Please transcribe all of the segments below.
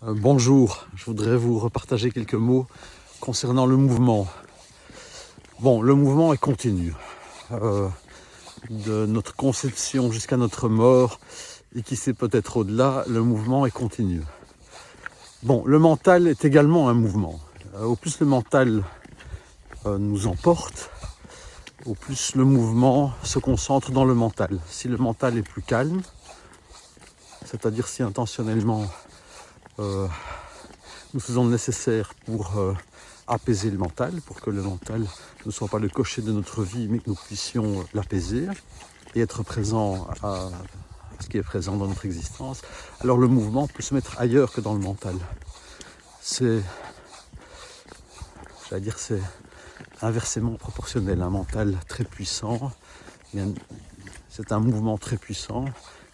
Bonjour, je voudrais vous repartager quelques mots concernant le mouvement. Bon, le mouvement est continu, de notre conception jusqu'à notre mort, et qui sait peut-être au-delà, le mouvement est continu. Bon, le mental est également un mouvement. Au plus le mental nous emporte, au plus le mouvement se concentre dans le mental. Si le mental est plus calme, c'est-à-dire si intentionnellement nous faisons le nécessaire pour apaiser le mental, pour que le mental ne soit pas le cocher de notre vie, mais que nous puissions l'apaiser et être présent à ce qui est présent dans notre existence, alors le mouvement peut se mettre ailleurs que dans le mental. C'est inversement proportionnel. Un mental très puissant, c'est un mouvement très puissant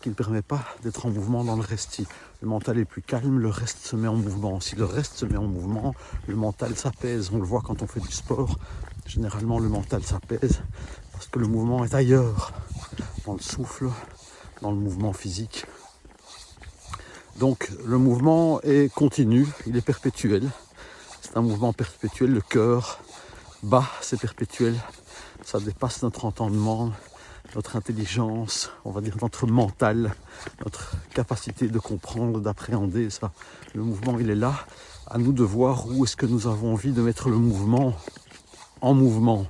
qui ne permet pas d'être en mouvement dans le reste. Si le mental est plus calme, le reste se met en mouvement. Si le reste se met en mouvement, le mental s'apaise. On le voit quand on fait du sport. Généralement, le mental s'apaise parce que le mouvement est ailleurs, dans le souffle, dans le mouvement physique. Donc, le mouvement est continu, il est perpétuel. C'est un mouvement perpétuel. Le cœur bat, c'est perpétuel. Ça dépasse notre entendement, notre intelligence, on va dire notre mental, notre capacité de comprendre, d'appréhender ça. Le mouvement, il est là. À nous de voir où est-ce que nous avons envie de mettre le mouvement en mouvement.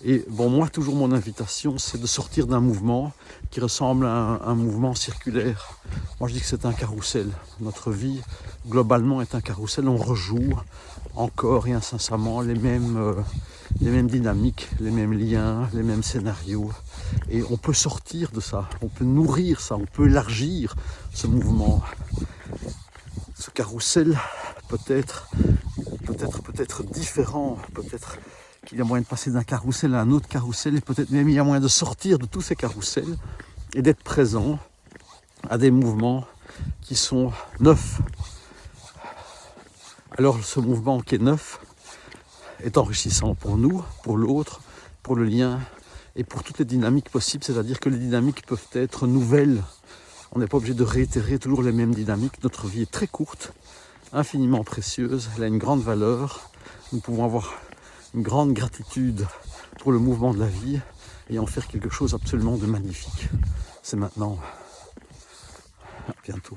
Et bon, moi, toujours mon invitation, c'est de sortir d'un mouvement qui ressemble à un mouvement circulaire. Moi, je dis que c'est un carrousel. Notre vie, globalement, est un carrousel. On rejoue encore et incessamment les mêmes dynamiques, les mêmes liens, les mêmes scénarios. Et on peut sortir de ça, on peut nourrir ça, on peut élargir ce mouvement. Ce carrousel peut être différent, peut-être qu'il y a moyen de passer d'un carrousel à un autre carrousel, et peut-être même il y a moyen de sortir de tous ces carrousels et d'être présent à des mouvements qui sont neufs. Alors ce mouvement qui est neuf est enrichissant pour nous, pour l'autre, pour le lien et pour toutes les dynamiques possibles, c'est-à-dire que les dynamiques peuvent être nouvelles. On n'est pas obligé de réitérer toujours les mêmes dynamiques. Notre vie est très courte, infiniment précieuse, elle a une grande valeur. Nous pouvons avoir une grande gratitude pour le mouvement de la vie et en faire quelque chose absolument de magnifique. C'est maintenant. À bientôt.